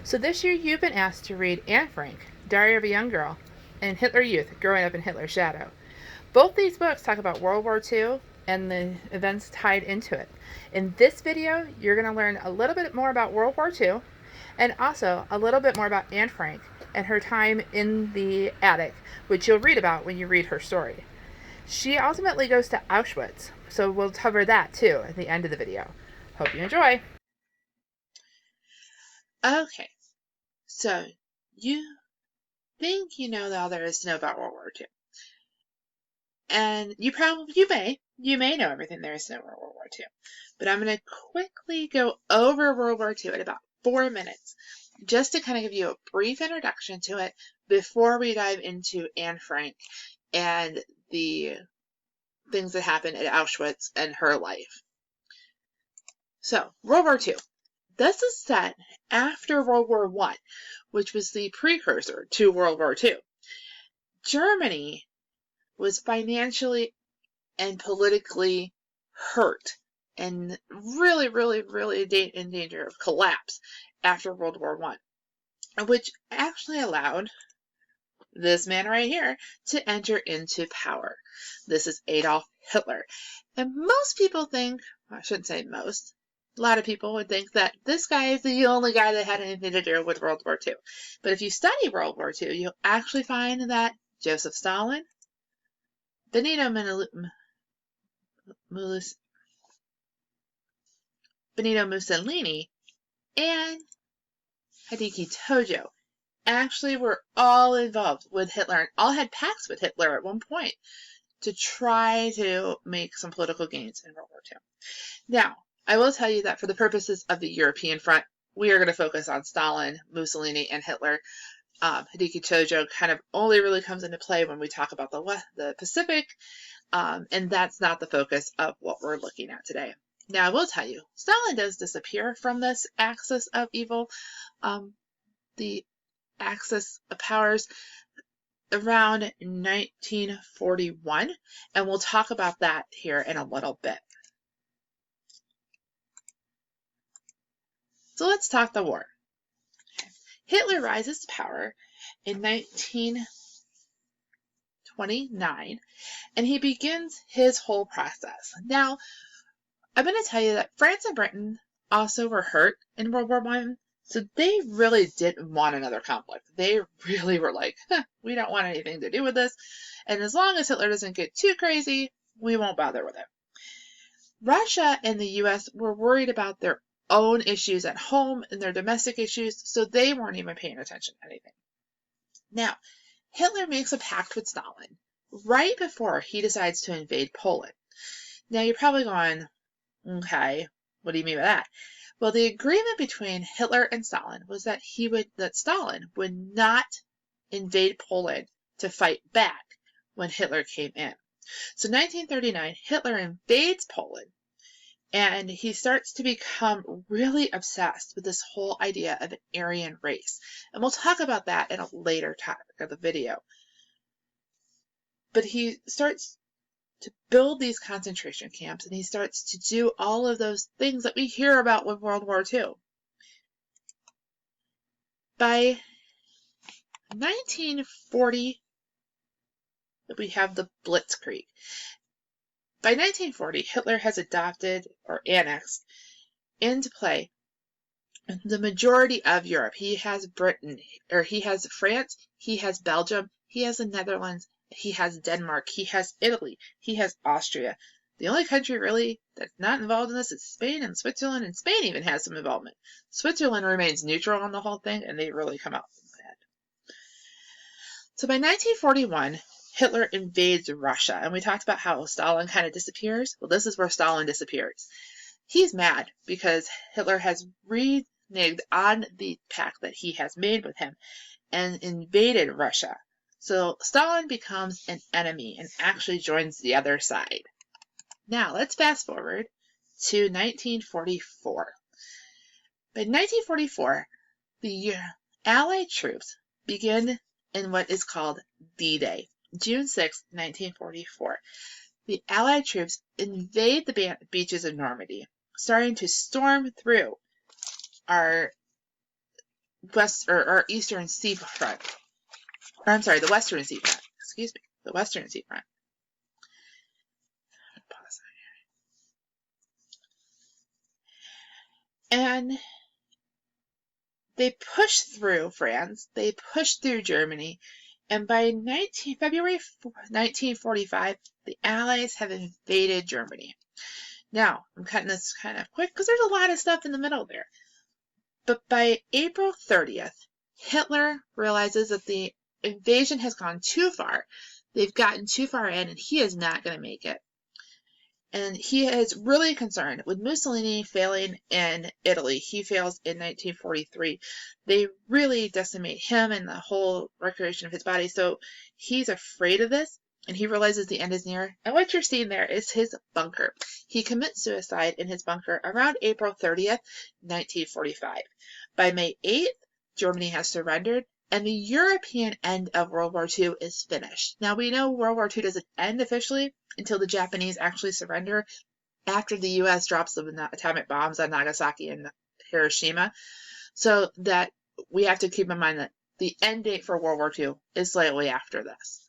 So this year you've been asked to read Anne Frank, Diary of a Young Girl, and Hitler Youth, Growing Up in Hitler's Shadow. Both these books talk about World War II and the events tied into it. In this video, you're going to learn a little bit more about World War II and also a little bit more about Anne Frank and her time in the attic, which you'll read about when you read her story. She ultimately goes to Auschwitz, so we'll cover that too at the end of the video. Hope you enjoy. Okay, so you think you know all there is to know about World War II. And you may know everything there is to know about World War II. But I'm going to quickly go over World War II in about 4 minutes, just to kind of give you a brief introduction to it before we dive into Anne Frank and the things that happened at Auschwitz and her life. So, World War II. This is set after World War I, which was the precursor to World War II. Germany was financially and politically hurt and really, really, really in danger of collapse after World War I, which actually allowed this man right here to enter into power. This is Adolf Hitler. And most people think, I shouldn't say most, a lot of people would think that this guy is the only guy that had anything to do with World War II. But if you study World War II, you'll actually find that Joseph Stalin, Benito Mussolini, and Hideki Tojo actually were all involved with Hitler and all had pacts with Hitler at one point to try to make some political gains in World War II. Now, I will tell you that for the purposes of the European front, we are going to focus on Stalin, Mussolini, and Hitler. Hideki Tojo kind of only really comes into play when we talk about the Pacific, and that's not the focus of what we're looking at today. Now, I will tell you, Stalin does disappear from this axis of evil, the axis of powers, around 1941, and we'll talk about that here in a little bit. So let's talk the war. Hitler rises to power in 1929, and he begins his whole process. Now, I'm going to tell you that France and Britain also were hurt in World War I, so they really didn't want another conflict. They really were like, we don't want anything to do with this, and as long as Hitler doesn't get too crazy, we won't bother with it. Russia and the US were worried about their own issues at home and their domestic issues, so they weren't even paying attention to anything. Now, Hitler makes a pact with Stalin right before he decides to invade Poland. Now, you're probably going, okay, what do you mean by that? Well, the agreement between Hitler and Stalin was that Stalin would not invade Poland to fight back when Hitler came in. So 1939, Hitler invades Poland, and he starts to become really obsessed with this whole idea of an Aryan race. And we'll talk about that in a later topic of the video. But he starts to build these concentration camps, and he starts to do all of those things that we hear about with World War II. By 1940, we have the Blitzkrieg. By 1940, Hitler has adopted or annexed into play the majority of Europe. He has Britain, or he has France, he has Belgium, he has the Netherlands, he has Denmark, he has Italy, he has Austria. The only country really that's not involved in this is Spain and Switzerland, and Spain even has some involvement. Switzerland remains neutral on the whole thing, and they really come out bad. So by 1941, Hitler invades Russia, and we talked about how Stalin kind of disappears. Well, this is where Stalin disappears. He's mad because Hitler has reneged on the pact that he has made with him and invaded Russia. So Stalin becomes an enemy and actually joins the other side. Now, let's fast forward to 1944. By 1944, the Allied troops begin in what is called D-Day. June 6, 1944, the Allied troops invade the beaches of Normandy, starting to storm through our eastern seafront. Or, I'm sorry, the western seafront. Excuse me, the western seafront. Pause. And they pushed through France. They pushed through Germany. And by February 1945, the Allies have invaded Germany. Now, I'm cutting this kind of quick because there's a lot of stuff in the middle there. But by April 30th, Hitler realizes that the invasion has gone too far. They've gotten too far in, and he is not going to make it. And he is really concerned with Mussolini failing in Italy. He fails in 1943. They really decimate him and the whole recreation of his body. So he's afraid of this, and he realizes the end is near. And what you're seeing there is his bunker. He commits suicide in his bunker around April 30th, 1945. By May 8th, Germany has surrendered, and the European end of World War II is finished. Now, we know World War II doesn't end officially until the Japanese actually surrender after the U.S. drops the atomic bombs on Nagasaki and Hiroshima. So that we have to keep in mind that the end date for World War II is slightly after this.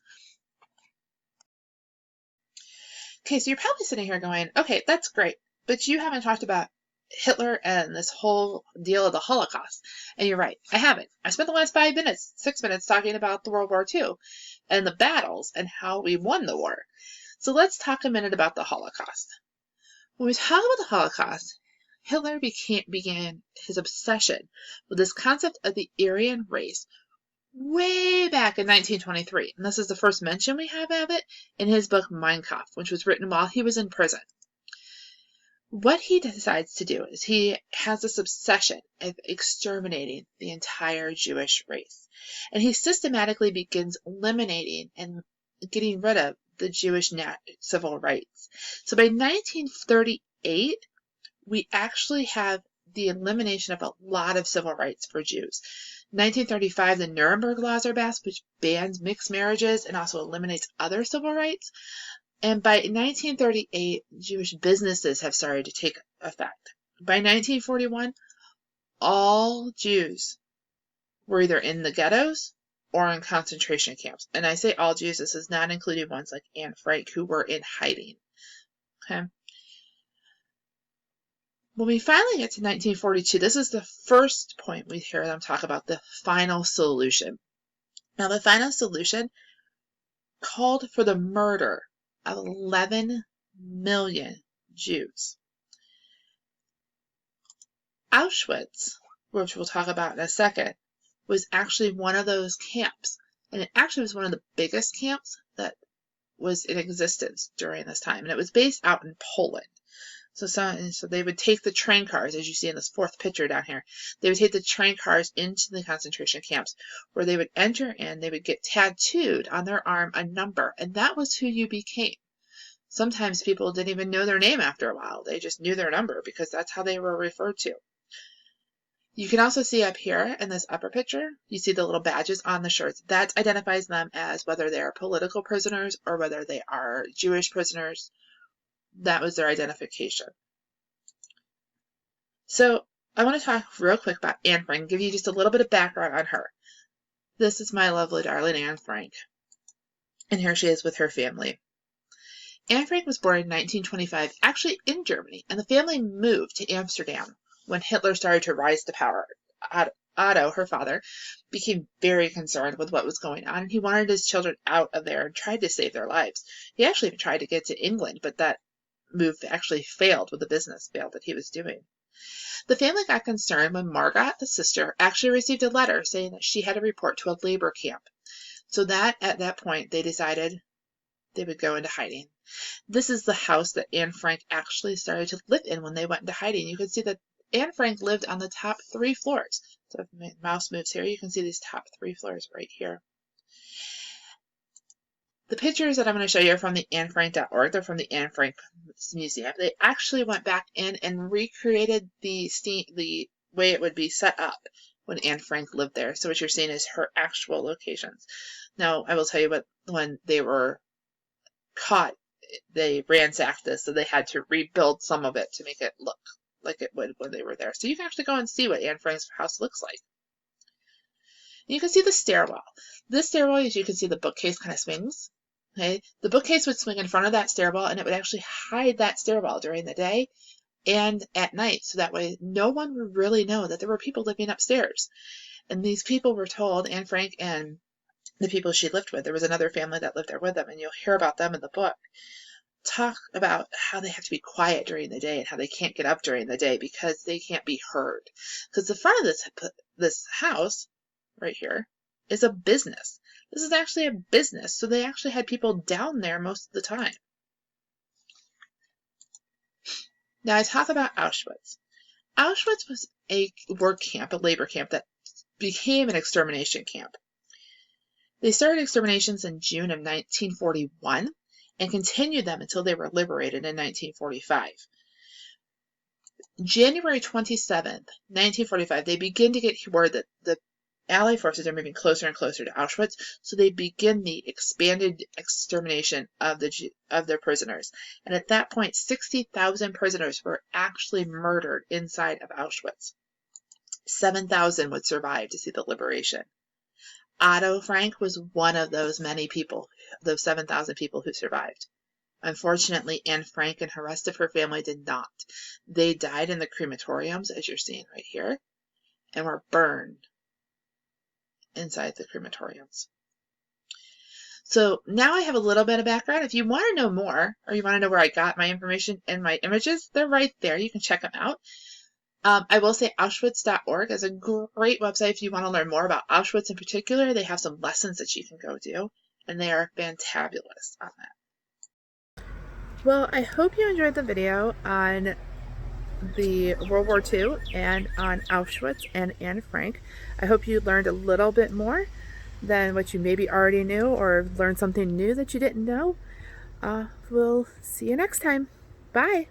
Okay, so you're probably sitting here going, okay, that's great, but you haven't talked about Hitler and this whole deal of the Holocaust. And you're right, I haven't. I spent the last 6 minutes talking about the World War II and the battles and how we won the war. So let's talk a minute about the Holocaust. When we talk about the Holocaust, Hitler began his obsession with this concept of the Aryan race way back in 1923. And this is the first mention we have of it in his book Mein Kampf, which was written while he was in prison. What he decides to do is he has this obsession of exterminating the entire Jewish race. And he systematically begins eliminating and getting rid of the Jewish civil rights. So by 1938, we actually have the elimination of a lot of civil rights for Jews. 1935, the Nuremberg laws are passed, which bans mixed marriages and also eliminates other civil rights. And by 1938, Jewish businesses have started to take effect. By 1941, all Jews were either in the ghettos or in concentration camps. And I say all Jews, this is not including ones like Anne Frank who were in hiding. Okay. When we finally get to 1942, this is the first point we hear them talk about the final solution. Now, the final solution called for the murder of 11 million Jews. Auschwitz, which we'll talk about in a second, was actually one of those camps. And it actually was one of the biggest camps that was in existence during this time. And it was based out in Poland. So they would take the train cars, as you see in this fourth picture down here. They would take the train cars into the concentration camps where they would enter in, they would get tattooed on their arm a number, and that was who you became. Sometimes people didn't even know their name after a while. They just knew their number because that's how they were referred to. You can also see up here in this upper picture, you see the little badges on the shirts. That identifies them as whether they are political prisoners or whether they are Jewish prisoners. That was their identification. So I want to talk real quick about Anne Frank, give you just a little bit of background on her. This is my lovely darling Anne Frank. And here she is with her family. Anne Frank was born in 1925, actually in Germany, and the family moved to Amsterdam when Hitler started to rise to power. Otto, her father, became very concerned with what was going on, and he wanted his children out of there and tried to save their lives. He actually even tried to get to England, but that move actually failed with the business failed that he was doing. The family got concerned when Margot, the sister, actually received a letter saying that she had to report to a labor camp. So that at that point they decided they would go into hiding. This is the house that Anne Frank actually started to live in when they went into hiding. You can see that Anne Frank lived on the top 3 floors. So if my mouse moves here, you can see these top 3 floors right here. The pictures that I'm going to show you are from the AnneFrank.org. They're from the Anne Frank Museum. They actually went back in and recreated the way it would be set up when Anne Frank lived there. So what you're seeing is her actual locations. Now, I will tell you when they were caught, they ransacked this, so they had to rebuild some of it to make it look like it would when they were there. So you can actually go and see what Anne Frank's house looks like. And you can see the stairwell. This stairwell, as you can see, the bookcase kind of swings. Okay, the bookcase would swing in front of that stairwell, and it would actually hide that stairwell during the day and at night, so that way no one would really know that there were people living upstairs. And these people were told, Anne Frank and the people she lived with, there was another family that lived there with them, and you'll hear about them in the book, talk about how they have to be quiet during the day and how they can't get up during the day because they can't be heard. Because the front of this house right here is a business. This is actually a business, so they actually had people down there most of the time. Now I talk about Auschwitz. Auschwitz was a work camp, a labor camp that became an extermination camp. They started exterminations in June of 1941 and continued them until they were liberated in 1945. January 27th, 1945, they begin to get word that the Allied forces are moving closer and closer to Auschwitz, so they begin the expanded extermination of their prisoners. And at that point, 60,000 prisoners were actually murdered inside of Auschwitz. 7,000 would survive to see the liberation. Otto Frank was one of those many people, those 7,000 people who survived. Unfortunately, Anne Frank and the rest of her family did not. They died in the crematoriums, as you're seeing right here, and were burned inside the crematoriums. So now I have a little bit of background. If you want to know more, or you want to know where I got my information and my images, they're right there. You can check them out. I will say Auschwitz.org is a great website if you want to learn more about Auschwitz in particular. They have some lessons that you can go do, and they are fantabulous on that. Well, I hope you enjoyed the video on the World War II and on Auschwitz and Anne Frank. I hope you learned a little bit more than what you maybe already knew, or learned something new that you didn't know. We'll see you next time. Bye.